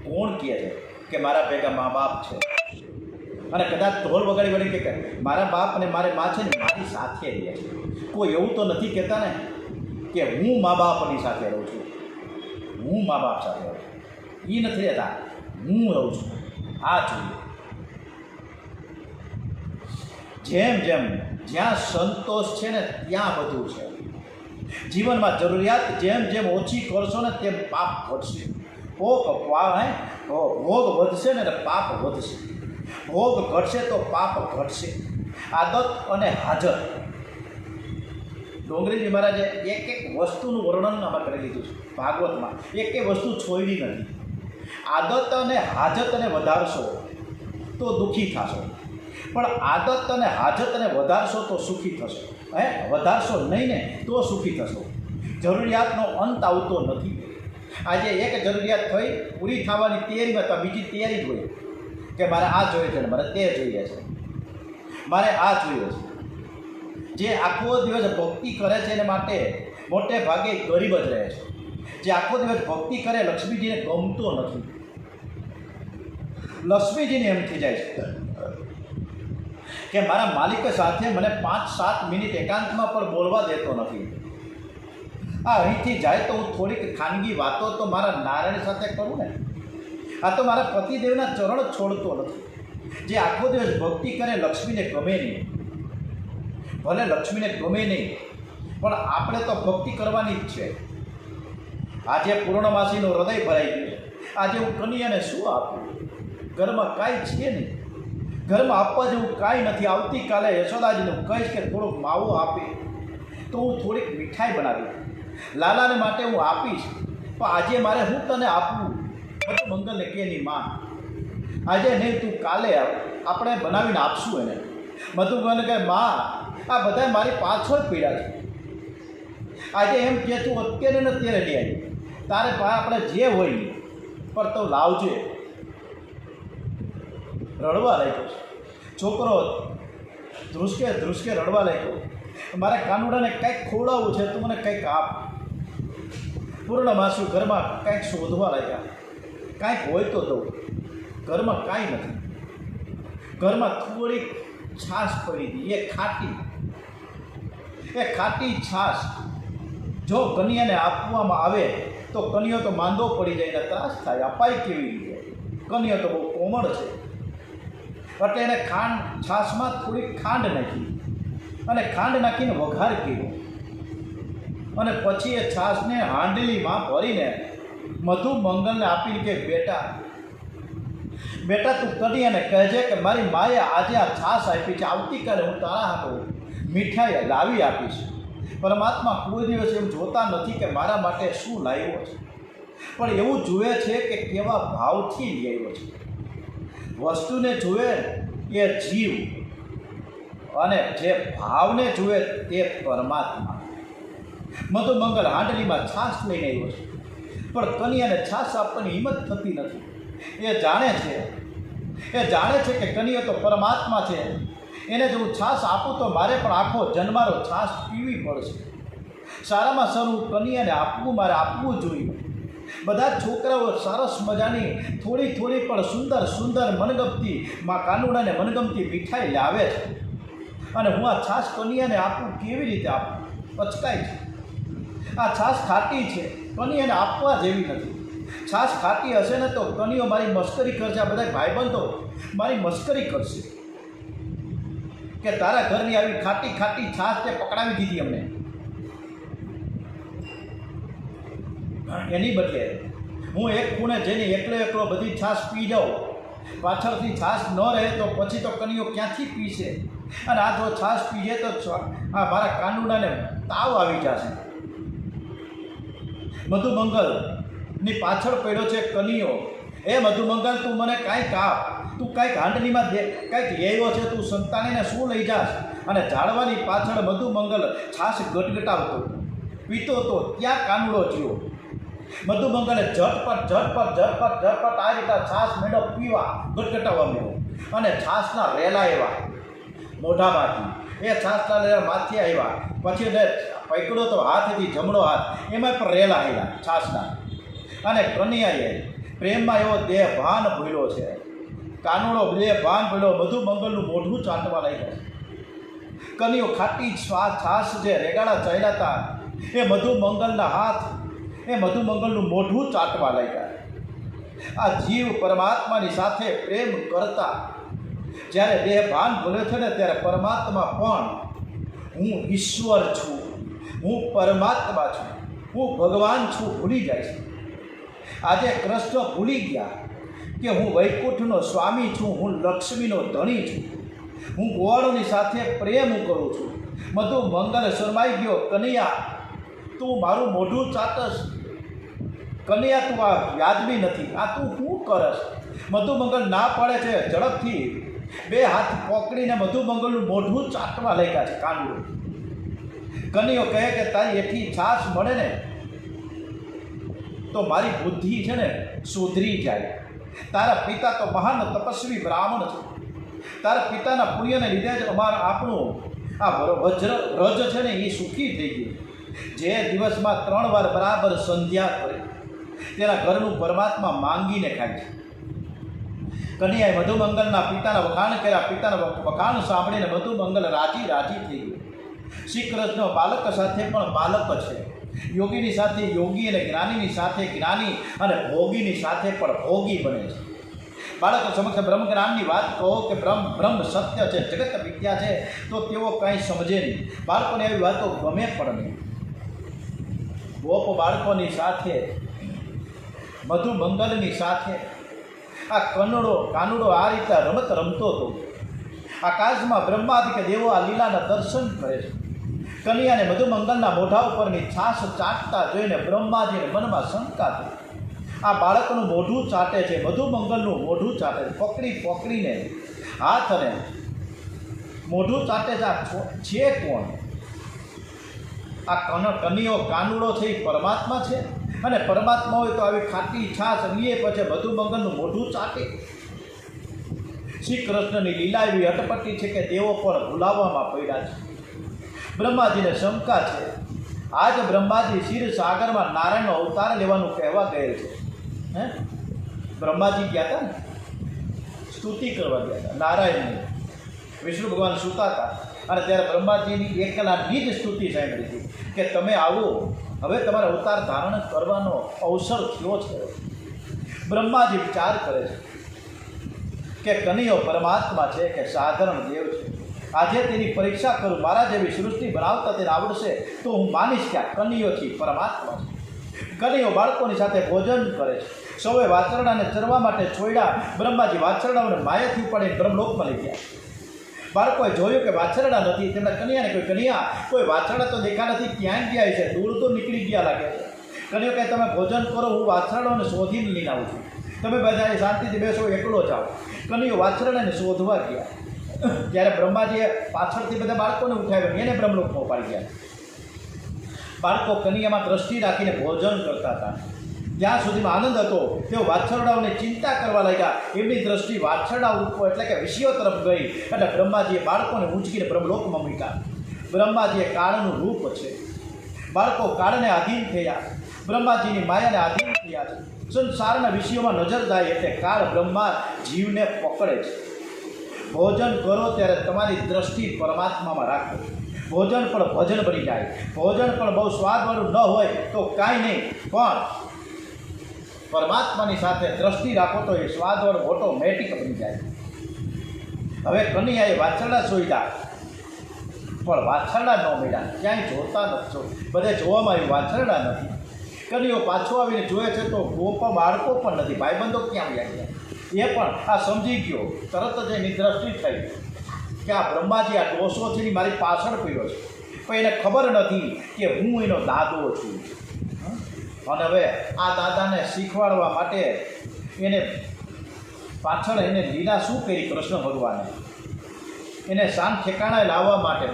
કોણ કહે છે કે મારા ભેગા મા બાપ છે? અને કદાચ ઢોલ વગાડી વળી કે મારા બાપ અને મારી મા છે ને મારી સાથે રહે છે. કોઈ એવું તો નથી કહેતા ને કે હું મા બાપની સાથે રહું છું, હું મા બાપ સાથે રહું છું. એ નથી રહેતા, હું રહું છું. આ જોઈએ. જેમ જેમ જ્યાં સંતોષ છે ને ત્યાં બધું છે. જીવનમાં જરૂરિયાત જેમ જેમ ઓછી કરશો ને તેમ પાપ ઘટશે. ભોગ વધશે ને પાપ વધશે. ભોગ ઘટશે તો પાપ ઘટશે. આદત અને હાજર. ડોંગરીજી મહારાજે એક વસ્તુનું વર્ણન આમાં કરી લીધું છે ભાગવતમાં. એક વસ્તુ છોડી નથી. આદત અને હાજતને વધારશો તો દુઃખી થશો, પણ આદત અને હાજતને વધારશો તો સુખી થશો. વધારશો નહીં ને તો સુખી થશો. જરૂરિયાતનો અંત આવતો નથી. આજે એક જરૂરિયાત થઈ પૂરી થવાની તૈયારીમાં તો બીજી તૈયારી જ હોય કે મારે આ જોઈએ છે ને મારે તે જોઈએ છે, મારે આ જોઈએ છે. જે આખો દિવસ ભક્તિ કરે છે એને માટે મોટે ભાગે ગરીબ જ રહે છે. જે આખો દિવસ ભક્તિ કરે લક્ષ્મીજીને ગમતો નથી. લક્ષ્મીજીને એમ થઈ જાય છે કે મારા માલિક સાથે મને 5-7 મિનિટ એકાંતમાં પણ બોલવા દેતો નથી. અહીંથી જાય તો હું થોડીક ખાનગી વાતો તો મારા નારાયણ સાથે કરું ને. આ તો મારા પતિદેવના ચરણ છોડતો નથી. જે આખો દિવસ ભક્તિ કરે લક્ષ્મીને ગમે નહીં. ભલે લક્ષ્મીને ગમે નહીં પણ આપણે તો ભક્તિ કરવાની જ છે. આજે પૂર્ણમાસીનું હૃદય ભરાઈ ગયું. આજે હું કન્યાને શું આપું? ઘરમાં કાંઈ છે નહીં. ઘરમાં આપવા જેવું કાંઈ નથી. આવતીકાલે યશોદાજીને હું કહીશ કે થોડોક માવો આપે તો હું થોડીક મીઠાઈ બનાવી લાલાને માટે હું આપીશ. પણ આજે મારે હું તને આપવું? બધું મંગલને કે ની માં આજે નહીં તું કાલે આપણે બનાવીને આપશું એને. મધુબન કે માં આ બધા મારી પાછળ પીડા છે. આજે એમ કે તું અત્યારે ને અત્યારે લઈ આવી તારે આપણે જે હોય પણ તો લાવજે. રડવા લાગ્યો છે છોકરો. ધ્રુસકે રડવા લાગ્યો. મારે કાનુડાને કંઈક ખોડાવવું છે તું મને કંઈક આપ. પૂર્ણમાસી ઘરમાં કંઈક શોધવા લાગ્યા. કાંઈક હોય તો દઉં. ઘરમાં કાંઈ નથી. ઘરમાં થોડીક છાશ પડી હતી. એ ખાટી છાશ જો કન્યાને આપવામાં આવે તો કન્યો તો માંદો પડી જાય ને ત્રાસ થાય. અપાય કેવી રીતે? કન્યો તો બહુ કોમળ છે. એટલે એને છાશમાં થોડીક ખાંડ નાખી અને ખાંડ નાખીને વઘાર કર્યો અને પછી એ છાશને હાંડલીમાં ભરીને મધુ મંગલને આપીને કે બેટા તું કન્યાને કહેજે કે મારી માએ આજે આ છાશ આપી છે. આવતીકાલે હું તારા હાથો મીઠાઈ લાવી આપીશ. પરમાત્મા કોઈ દિવસ એમ જોતા નથી કે મારા માટે શું લાવ્યો છે, પણ એવું જુએ છે કે કેવા ભાવથી લાવ્યો છે. વસ્તુને જુએ એ જીવ અને જે ભાવને જુએ તે પરમાત્મા. મધુમંગલ હાંડલીમાં છાશ લઈને આવ્યો છે પણ કન્યાને છાશ આપવાની હિંમત થતી નથી. એ જાણે છે કે કન્યા તો પરમાત્મા છે. એને જો હું છાશ આપું તો મારે પણ આખો જન્મારો છાશ પીવી પડશે. સારામાં સારું કન્યાને મારે આપવું જોઈએ. બધા છોકરાઓ સરસ મજાની થોડી પણ સુંદર મનગમતી માં કાનુડાને મનગમતી મીઠાઈ લાવે છે અને હું આ છાશ કન્યાને આપું કેવી રીતે આપું? પચકાય છે. આ છાશ ખાટી છે, કન્યાને આપવા જેવી નથી. છાશ ખાટી હશે ને તો કન્યો મારી મસ્કરી કરશે. આ બધા ભાઈબંધો મારી મસ્કરી કરશે કે તારા ઘરની આવી ખાટી છાશ તે પકડાવી દીધી અમને. એની બદલે હું એક ખૂણે જઈને એકલો બધી છાશ પી જાઉં. પાછળથી છાશ ન રહે તો પછી તો કન્યો ક્યાંથી પીશે? અને આ જો છાશ પીએ તો આ મારા કાનુડાને તાવ આવી જશે. મધુમંગલની પાછળ પડ્યો છે કન્યો. એ મધુમંગલ તું મને કાંઈક આપ. તું કાંઈક હાંડલીમાં કાંઈક લેવો છે. તું સંતાનીને શું લઈ જાશ? અને ઝાડવાની પાછળ મધુમંગલ છાશ ગટગટાવતો પીતો તો ત્યાં કાનુડો થયો. મધુમંગલે ઝટપટ આ રીતે છાશ મેળો પીવા ગટગટાવવા મળ્યો અને છાશના રેલા એવા મોઢામાંથી એ છાશના રેલા માથે આવ્યા. પછી એને પકડ્યો તો હાથથી જમણો હાથ એમાં પણ રેલા આવ્યા છાશના. અને કન્યાએ પ્રેમમાં એવો દેહ ભાન ભૂલ્યો છે. કાનુડો દેહ ભાન ભૂલ્યો. મધુમંગલનું મોઢું ચાટવા લાગ્યો. કન્યો ખાટી છાશ જે રેગાડા ચાલ્યા હતા એ મધુમંગલના હાથ એ મધુમંગલનું મોઢું ચાટવા લાગ્યા. આ જીવ પરમાત્માની સાથે પ્રેમ કરતા જ્યારે દેહ ભાન ભૂલે છે ને ત્યારે પરમાત્મા પણ હું ઈશ્વર છું, હું પરમાત્મા છું, હું ભગવાન છું ભૂલી જાય છે. આજે કૃષ્ણ ભૂલી ગયા કે હું વૈકુંઠનો સ્વામી છું, હું લક્ષ્મીનો ધણી છું, હું ગોવાળોની સાથે પ્રેમ કરું છું. મધુમંગલ શરમાઈ ગયો. કનૈયા તું મારું મોઢું ચાટસ. કન્યા તું આ વ્યાજબી નથી. આ તું શું કરસ? મધુમંગલ ના પડે છે. ઝડપથી બે હાથ પકડીને મધુમંગલનું મોઢું ચાટવા લાગ્યા છે કાનુડો. કન્યો કહે કે તારી એથી છાશ મળે ને તો મારી બુદ્ધિ છે ને સુધરી જાય. તારા પિતા તો મહાન તપસ્વી બ્રાહ્મણ છે. તારા પિતાના પુણ્યને લીધે જ આપણું આ વ્રજ છે ને એ સુખી થઈ ગયું. જે દિવસમાં 3 વાર બરાબર સંધ્યા કરે તેના ઘરનું પરમાત્મા માંગીને ખાય છે. કન્યાએ મધુમંગલના પિતાના વખાણ કર્યા. પિતાના વખાણ સાંભળીને મધુમંગલ રાજી રાજી થઈ ગયું. શ્રી કૃષ્ણ બાલક સાથે પણ બાલક છે. યોગીની સાથે યોગી અને જ્ઞાનીની સાથે જ્ઞાની અને ભોગીની સાથે પણ ભોગી બને છે. બાળકો સમક્ષ બ્રહ્મ જ્ઞાનની વાત કહો કે બ્રહ્મ સત્ય છે, જગત વિદ્યા છે, તો તેઓ કંઈ સમજે નહીં. બાળકોને એવી વાતો ગમે પણ નહીં. ગોપ બાળકોની સાથે મધુમંગલની સાથે આ કાનુડો આ રીતે રમત રમતો હતો. આકાશમાં બ્રહ્માદિક દેવો આ લીલાના દર્શન કરે છે. કન્યાને મધુમંગલના મોઢા ઉપરની છાશ ચાટતા જોઈને બ્રહ્માજીને મનમાં શંકા થઈ. આ બાળકનું મોઢું ચાટે છે, મધુમંગલનું મોઢું ચાટે છે. પકડીને હાથ અને મોઢું ચાટે છે. આ છે કોણ? આ કન્યો કાનુડો છે એ પરમાત્મા છે, અને પરમાત્મા હોય તો આવી ખાટી છાશ લીએ પછી મધુમંગલનું મોઢું ચાટે. શ્રી કૃષ્ણની લીલા એવી અટપટી છે કે તેઓ પણ ભૂલાવવામાં પડ્યા છે. બ્રહ્માજીને શંકા છે. આજ બ્રહ્માજી ક્ષીર સાગરમાં નારાયણનો અવતાર લેવાનું કહેવા ગયેલ છે. બ્રહ્માજી ગયા હતા ને, સ્તુતિ કરવા ગયા હતા નારાયણની. વિષ્ણુ ભગવાન સૂતા હતા અને ત્યારે બ્રહ્માજીની એકલાની જ સ્તુતિ સાંભળી હતી કે તમે આવો, હવે તમારે અવતાર ધારણ કરવાનો અવસર થયો છે. બ્રહ્માજી વિચાર કરે છે કે કનૈયો પરમાત્મા છે કે સાધારણ દેવ છે. આજે તેની પરીક્ષા કરું. મારા જેવી સૃષ્ટિ બનાવતા તેને આવડશે તો હું માનીશ કે આ કનૈયોથી પરમાત્મા છે. કનૈયો બાળકોની સાથે ભોજન કરે છે. સૌએ વાછરડાને ચરવા માટે છોડ્યા. બ્રહ્માજી વાછરડાઓને માયાથી ઉપાડીને બ્રહ્મલોકમાં લઈ ગયા. બાળકોએ જોયું કે વાછરડા નથી. તેમના કન્યાને કોઈ કન્યા કોઈ વાછરડા તો દેખા નથી, ક્યાં ગયા છે? દૂર તો નીકળી ગયા લાગે છે. કન્યો કહે તમે ભોજન કરો, હું વાછરડાઓને શોધીને લઈને આવું છું. તમે બધા શાંતિથી બેસો, એકલો જાઓ. કન્યો વાછરડાને શોધવા ગયા. ત્યારે બ્રહ્માજીએ પાછળથી બધા બાળકોને ઉઠાવ્યા, એને બ્રહ્મલોકમાં ઉપાડી ગયા. બાળકો કન્યામાં દ્રષ્ટિ રાખીને ભોજન કરતા હતા. જ્યાં સુધીમાં આનંદ હતો તેઓ વાછરડાઓની ચિંતા કરવા લાગ્યા. એમની દ્રષ્ટિ વાછરડા ઉપર એટલે કે વિષયો તરફ ગઈ. એટલે બ્રહ્માજીએ બાળકોને ઊંચકીને બ્રહ્મલોકમાં મૂક્યા. બ્રહ્માજીએ કાળનું રૂપ છે. બાળકો કાળને આધીન થયા, બ્રહ્માજીની માયાને આધીન થયા છે. સંસારના વિષયોમાં નજર જાય એટલે કાળ બ્રહ્મા જીવને પકડે છે. ભોજન કરો ત્યારે તમારી દ્રષ્ટિ પરમાત્મામાં રાખો. ભોજન પણ ભજન બની જાય. ભોજન પણ બહુ સ્વાદવાળું ન હોય તો કાંઈ નહીં, પણ પરમાત્માની સાથે દ્રષ્ટિ રાખો તો એ સ્વાદવાળું ઓટોમેટિક બની જાય. હવે કન્યાએ વાછરડા શોધ્યા, પણ વાછરડા ન મળ્યા. ક્યાંય જોતા નથી, બધે જોવામાં આવ્યું, વાછરડા નથી. કન્યો પાછો આવીને જોયે છે તો ગોપા બાળકો પણ નથી, ભાઈબંધો ક્યાં ગયા? એ પણ આ સમજી ગયો. તરત જ એની દ્રષ્ટિ થઈ કે આ બ્રહ્માજી આ ડોસો છે ને મારી પાછળ પડ્યો છે, પણ એને ખબર નથી કે હું એનો દાદો છું. અને હવે આ દાદાને શીખવાડવા માટે એને પાછળ એને લીલા શું કરી કૃષ્ણ ભગવાને? એને શાંત ઠેકાણાએ લાવવા માટે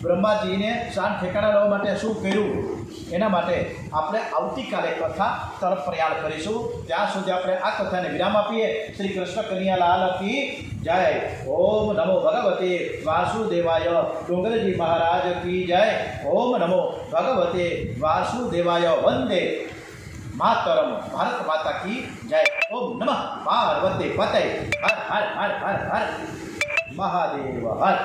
બ્રહ્માજીને શાંત ઠેકાણા લાવવા માટે શું કર્યું? એના માટે આપણે આવતીકાલે કથા તરફ પ્રયાણ કરીશું. ત્યાં સુધી આપણે આ કથાને વિરામ આપીએ. શ્રી કૃષ્ણ કનૈયાલાલ કી જય. ઓમ નમો ભગવતે વાસુદેવાય. ડુંગરજી મહારાજ કી જય. ઓમ નમો ભગવતે વાસુદેવાય. વંદે માતરમ. ભારત માતા કી જય. ઓમ નમઃ પાર્વતી પતય. હર હર હર હર હર મહાદેવ હર.